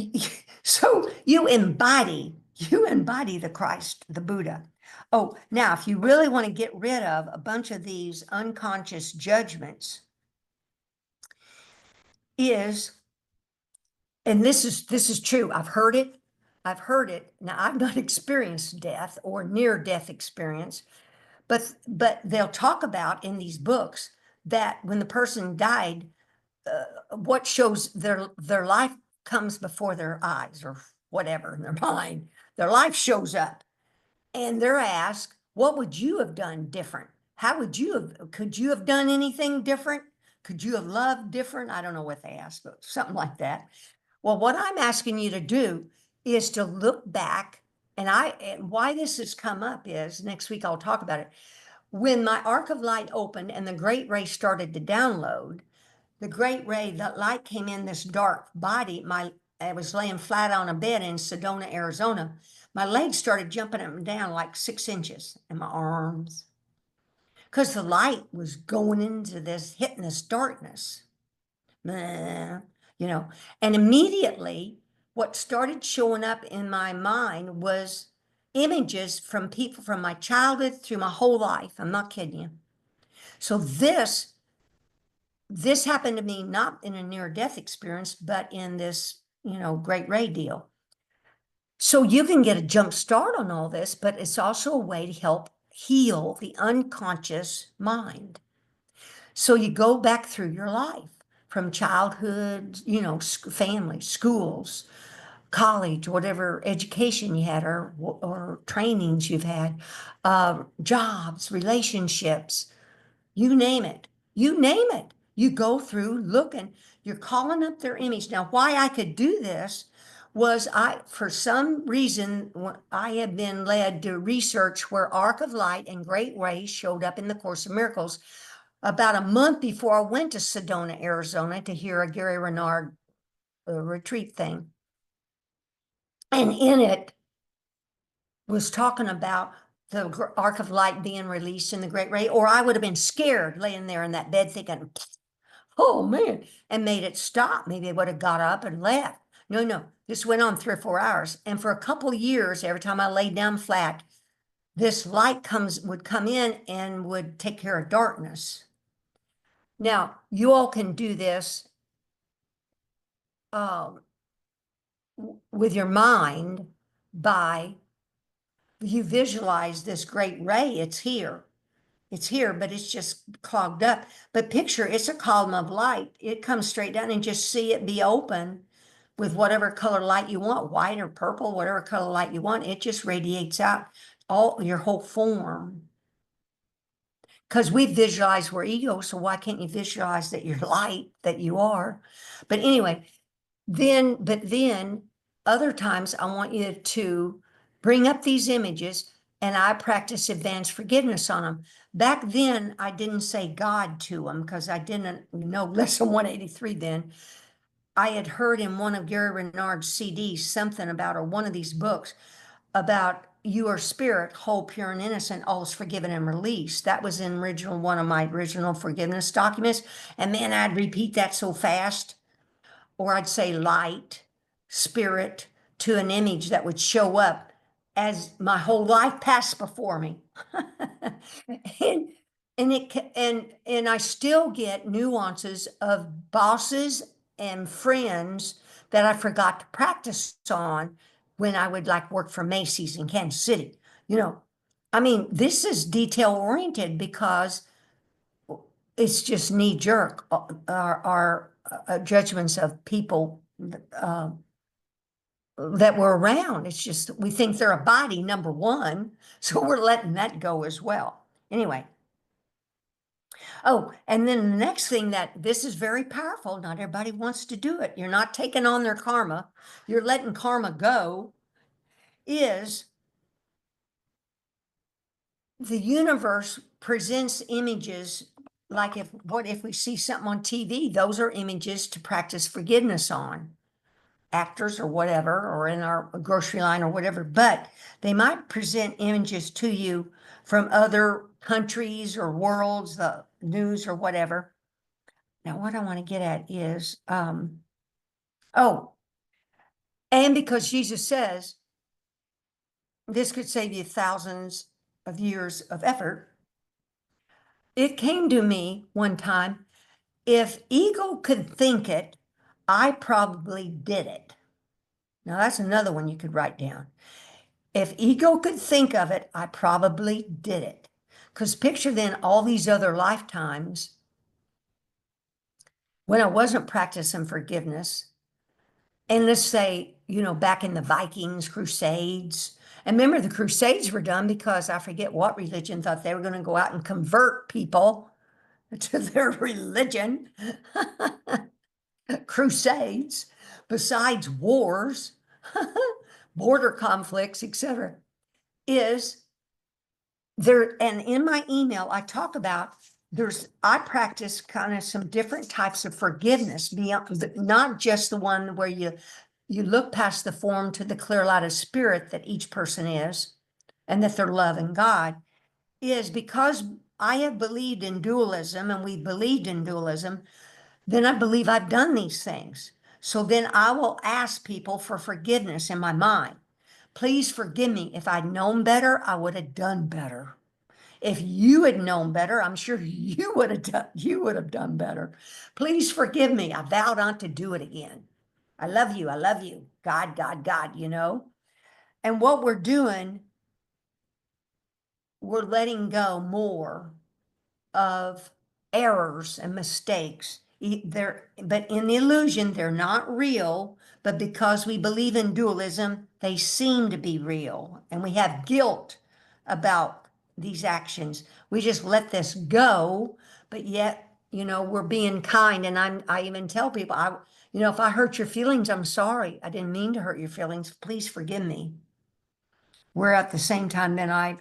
so you embody the Christ, the Buddha. Oh, now if you really want to get rid of a bunch of these unconscious judgments, and this is true. I've heard it. Now I've not experienced death or near death experience, but they'll talk about in these books that when the person died, what shows their life comes before their eyes or whatever in their mind. Their life shows up and they're asked, what would you have done different? Could you have done anything different? Could you have loved different? I don't know what they asked, but something like that. Well, what I'm asking you to do is to look back, and why this has come up is next week I'll talk about it. When my arc of light opened and the great ray started to download, the great ray, the light came in this dark body. I was laying flat on a bed in Sedona, Arizona. My legs started jumping up and down like 6 inches, and my arms, because the light was going into this, hitting this darkness. You know, and immediately what started showing up in my mind was images from people from my childhood through my whole life. I'm not kidding you. So this happened to me not in a near death experience, but in this, great ray deal. So you can get a jump start on all this, but it's also a way to help heal the unconscious mind. So you go back through your life from childhood, family, schools, college, whatever education you had or trainings you've had, jobs, relationships, you name it. You name it. You go through looking, you're calling up their image. Now, why I could do this was for some reason, I have been led to research where arc of light and great rays showed up in the Course of Miracles about a month before I went to Sedona, Arizona to hear a Gary Renard retreat thing. And in it was talking about the arc of light being released in the great ray, or I would have been scared laying there in that bed thinking, oh man, and made it stop. Maybe I would have got up and left. No, this went on 3 or 4 hours. And for a couple of years, every time I laid down flat, this light would come in and would take care of darkness. Now, you all can do this with your mind by you visualize this great ray. It's here, but it's just clogged up. But picture it's a column of light. It comes straight down and just see it be open with whatever color light you want, white or purple, whatever color light you want. It just radiates out all your whole form. Because we visualize we're ego, so why can't you visualize that you're light, that you are? But anyway, then other times I want you to bring up these images and I practice advanced forgiveness on them. Back then, I didn't say God to them because I didn't know lesson 183 then. I had heard in one of Gary Renard's CDs something about, or one of these books, about you are spirit, whole, pure, and innocent, all is forgiven and released. That was in one of my original forgiveness documents. And man, I'd repeat that so fast. Or I'd say light, spirit, to an image that would show up as my whole life passed before me. And and I still get nuances of bosses and friends that I forgot to practice on when I would like work for Macy's in Kansas City. You know, I mean, this is detail oriented because it's just knee jerk, our judgments of people uh, that were around. It's just we think they're a body, number one, so we're letting that go as well. Anyway, oh, and then the next thing, that this is very powerful. Not everybody wants to do it. You're not taking on their karma. You're letting karma go. Is the universe presents images, like if we see something on TV, those are images to practice forgiveness on, actors or whatever, or in our grocery line or whatever, but they might present images to you from other countries or worlds, the news or whatever. Now, what I want to get at is, oh, and because Jesus says this could save you thousands of years of effort, it came to me one time, if ego could think it, I probably did it. Now, that's another one you could write down. If ego could think of it, I probably did it. Because picture then all these other lifetimes when I wasn't practicing forgiveness. And let's say, back in the Vikings, Crusades. And remember, the Crusades were done because I forget what religion thought they were going to go out and convert people to their religion. Crusades, besides wars, border conflicts, etc., is there. And in my email, I talk about I practice kind of some different types of forgiveness beyond, not just the one where you look past the form to the clear light of spirit that each person is, and that they're loving God, is because I have believed in dualism, and we believed in dualism, then I believe I've done these things. So then I will ask people for forgiveness in my mind. Please forgive me. If I'd known better, I would have done better. If you had known better, I'm sure you would have done better. Please forgive me. I vow not to do it again. I love you. I love you. God, God, God. And what we're doing, we're letting go more of errors and mistakes. But in the illusion, they're not real, but because we believe in dualism, they seem to be real. And we have guilt about these actions. We just let this go, but yet, we're being kind. And I even tell people, if I hurt your feelings, I'm sorry. I didn't mean to hurt your feelings. Please forgive me. Where at the same time, then I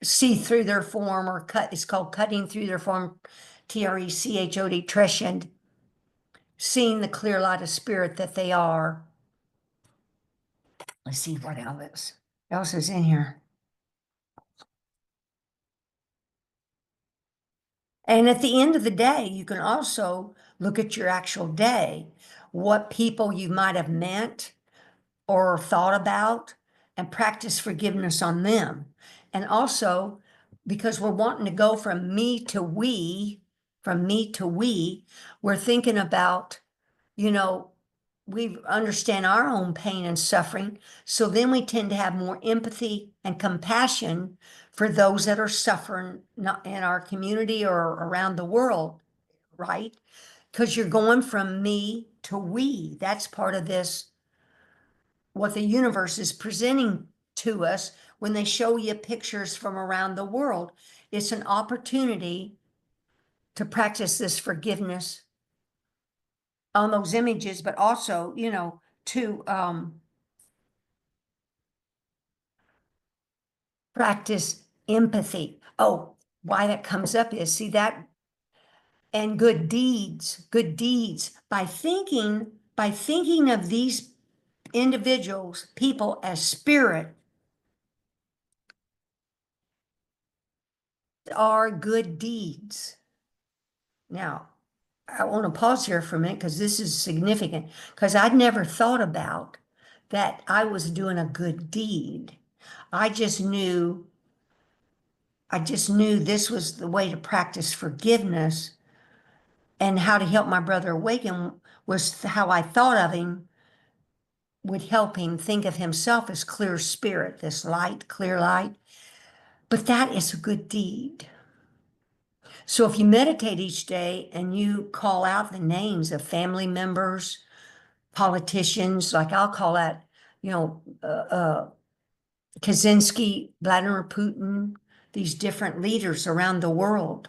see through their form, or it's called cutting through their form, TRECHOD, Trescend, seeing the clear light of spirit that they are. Let's see what else is in here. And at the end of the day, you can also look at your actual day, what people you might have met or thought about, and practice forgiveness on them. And also, because we're wanting to go from me to we, we're thinking about, we understand our own pain and suffering. So then we tend to have more empathy and compassion for those that are suffering, not in our community or around the world, right? Because you're going from me to we. That's part of this, what the universe is presenting to us when they show you pictures from around the world. It's an opportunity to practice this forgiveness on those images, but also, to practice empathy. Oh, why that comes up is, see that, and good deeds, by thinking of these individuals, people, as spirit, are good deeds. Now, I want to pause here for a minute because this is significant, because I'd never thought about that I was doing a good deed. I just knew, I just knew this was the way to practice forgiveness, and how to help my brother awaken was how I thought of him would help him think of himself as clear spirit, this light, clear light. But that is a good deed. So if you meditate each day and you call out the names of family members, politicians, like I'll call that, you know, Kaczynski, Vladimir Putin, these different leaders around the world.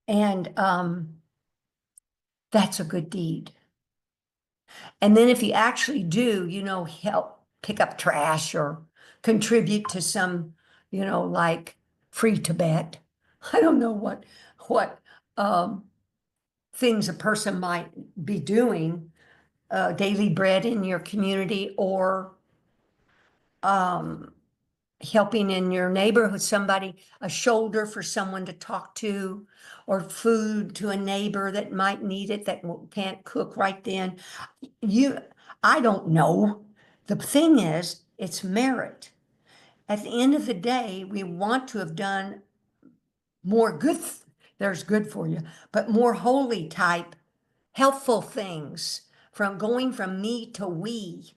And that's a good deed. And then if you actually do, help pick up trash or contribute to some, like free Tibet. I don't know what um, things a person might be doing, daily bread in your community, or um, helping in your neighborhood, somebody, a shoulder for someone to talk to, or food to a neighbor that might need it that can't cook right then. You, I don't know. The thing is, it's merit. At the end of the day, we want to have done more good, there's good for you, but more holy type, helpful things, from going from me to we.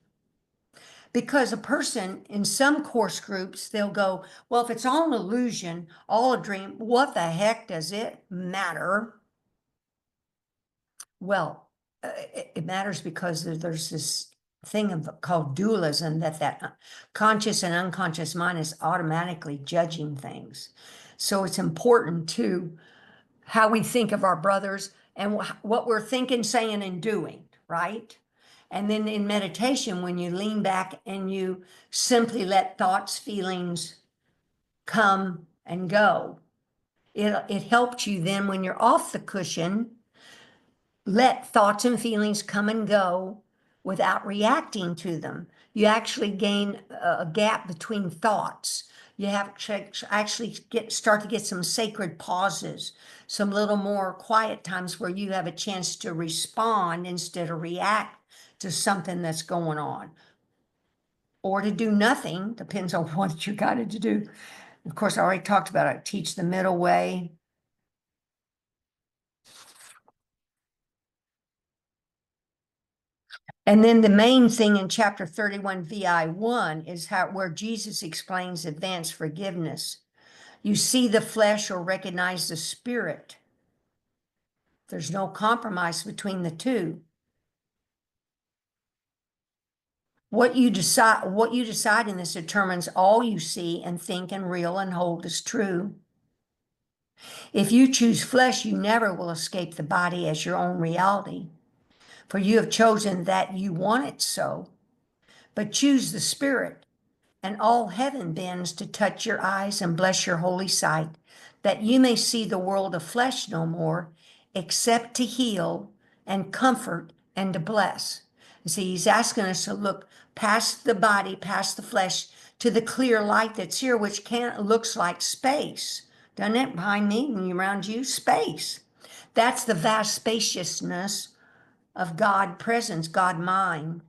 Because a person in some course groups, they'll go, well, if it's all an illusion, all a dream, what the heck does it matter? Well, it matters because there's this thing called dualism, that conscious and unconscious mind is automatically judging things. So it's important to how we think of our brothers and what we're thinking, saying, and doing, right? And then in meditation, when you lean back and you simply let thoughts, feelings come and go, it helps you then when you're off the cushion, let thoughts and feelings come and go without reacting to them. You actually gain a gap between thoughts. You have to actually start to get some sacred pauses, some little more quiet times where you have a chance to respond instead of react to something that's going on, or to do nothing, depends on what you're guided to do. Of course, I already talked about it. Teach the middle way. And then the main thing in chapter 31 VI1 is where Jesus explains advanced forgiveness. You see the flesh or recognize the spirit. There's no compromise between the two. What you decide in this determines all you see and think and real and hold as true. If you choose flesh, you never will escape the body as your own reality, for you have chosen that you want it so. But choose the spirit, and all heaven bends to touch your eyes and bless your holy sight, that you may see the world of flesh no more, except to heal and comfort and to bless. And see, he's asking us to look past the body, past the flesh, to the clear light that's here, which looks like space. Doesn't it? Behind me and around you, space. That's the vast spaciousness of God presence, God mind.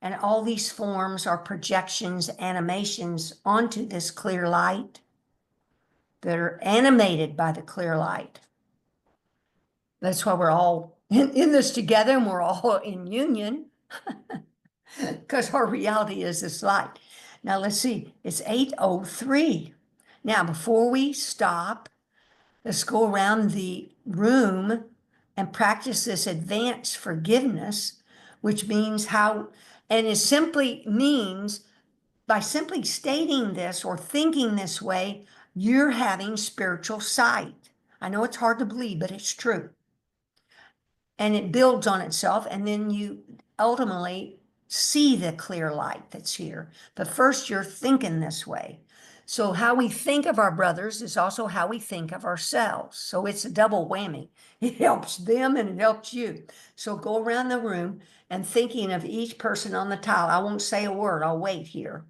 And all these forms are projections, animations onto this clear light that are animated by the clear light. That's why we're all in this together, and we're all in union, because our reality is this light. Now let's see, it's 8:03. Now, before we stop, let's go around the room and practice this advanced forgiveness, which means and it simply means, by simply stating this or thinking this way, you're having spiritual sight. I know it's hard to believe, but it's true. And it builds on itself, and then you ultimately see the clear light that's here. But first, you're thinking this way. So how we think of our brothers is also how we think of ourselves. So it's a double whammy. It helps them and it helps you. So go around the room and thinking of each person on the tile. I won't say a word. I'll wait here.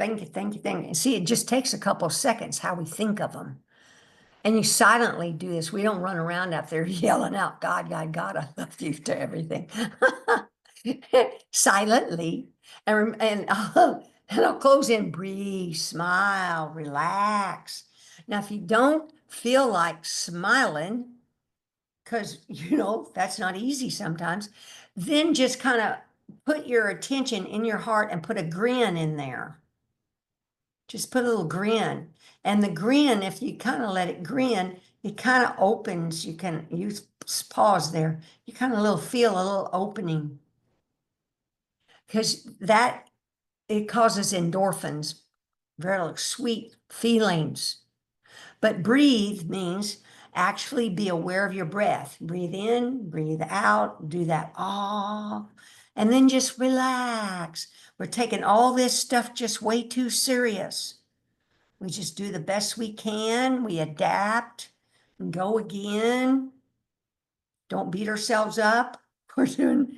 Thank you, thank you, thank you. See, it just takes a couple of seconds how we think of them. And you silently do this. We don't run around out there yelling out, God, God, God, I love you to everything. Silently. And I'll close in, breathe, smile, relax. Now, if you don't feel like smiling, because that's not easy sometimes, then just kind of put your attention in your heart and put a grin in there. Just put a little grin. And the grin, if you kind of let it grin, it kind of opens. You can use pause there. You kind of feel a little opening, because it causes endorphins, very sweet feelings. But breathe means actually be aware of your breath. Breathe in, breathe out, do that ah, and then just relax. We're taking all this stuff just way too serious. We just do the best we can. We adapt and go again. Don't beat ourselves up. We're doing,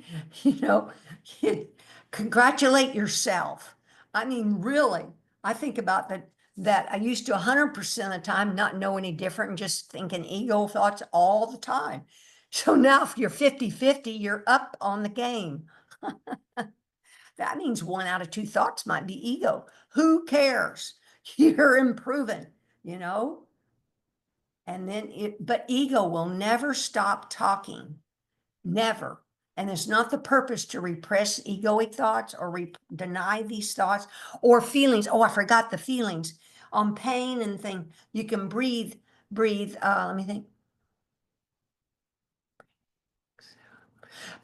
congratulate yourself. I mean, really, I think about that I used to 100% of the time not know any different and just thinking ego thoughts all the time. So now if you're 50-50, you're up on the game. That means 1 out of 2 thoughts might be ego. Who cares? You're improving, And then but ego will never stop talking. Never. And it's not the purpose to repress egoic thoughts or deny these thoughts or feelings. Oh, I forgot the feelings on pain and thing. You can breathe. Let me think.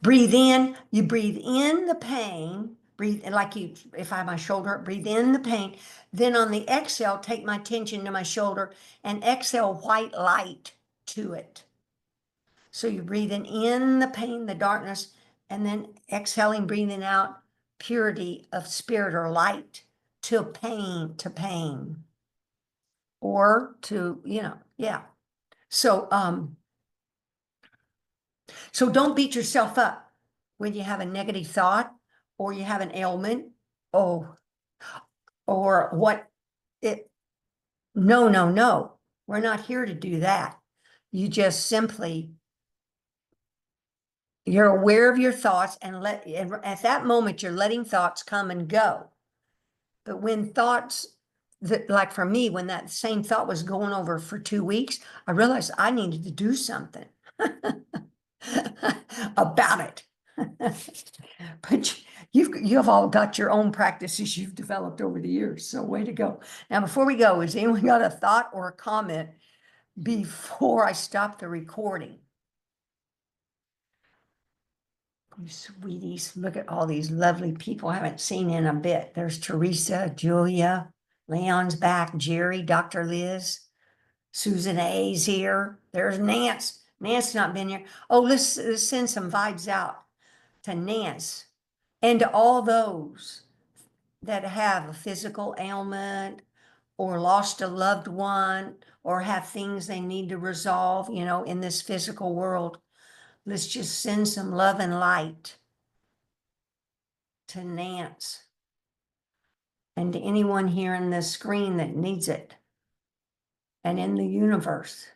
Breathe in. You breathe in the pain. Breathe like if I have my shoulder, breathe in the pain. Then on the exhale, take my attention to my shoulder and exhale white light to it. So you're breathing in the pain, the darkness, and then exhaling, breathing out purity of spirit or light to pain, or to, yeah. So, so don't beat yourself up when you have a negative thought or you have an ailment. Oh, or what it, no, no, no. We're not here to do that. You just simply, you're aware of your thoughts and at that moment, you're letting thoughts come and go. But when thoughts like for me, when that same thought was going over for 2 weeks, I realized I needed to do something about it. But you've all got your own practices you've developed over the years. So way to go. Now, before we go, has anyone got a thought or a comment before I stop the recording? You sweeties, look at all these lovely people I haven't seen in a bit. There's Teresa, Julia, Leon's back, Jerry, Dr. Liz, Susan A's here. There's Nance. Nance not been here. Oh, let's send some vibes out to Nance and to all those that have a physical ailment or lost a loved one or have things they need to resolve, in this physical world. Let's just send some love and light to Nance and to anyone here in this screen that needs it and in the universe.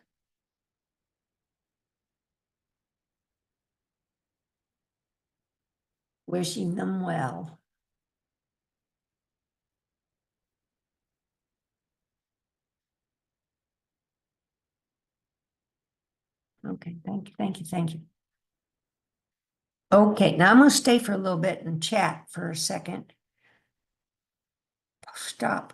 Wishing them well. Okay, thank you, thank you, thank you. Okay, now I'm going to stay for a little bit and chat for a second. Stop.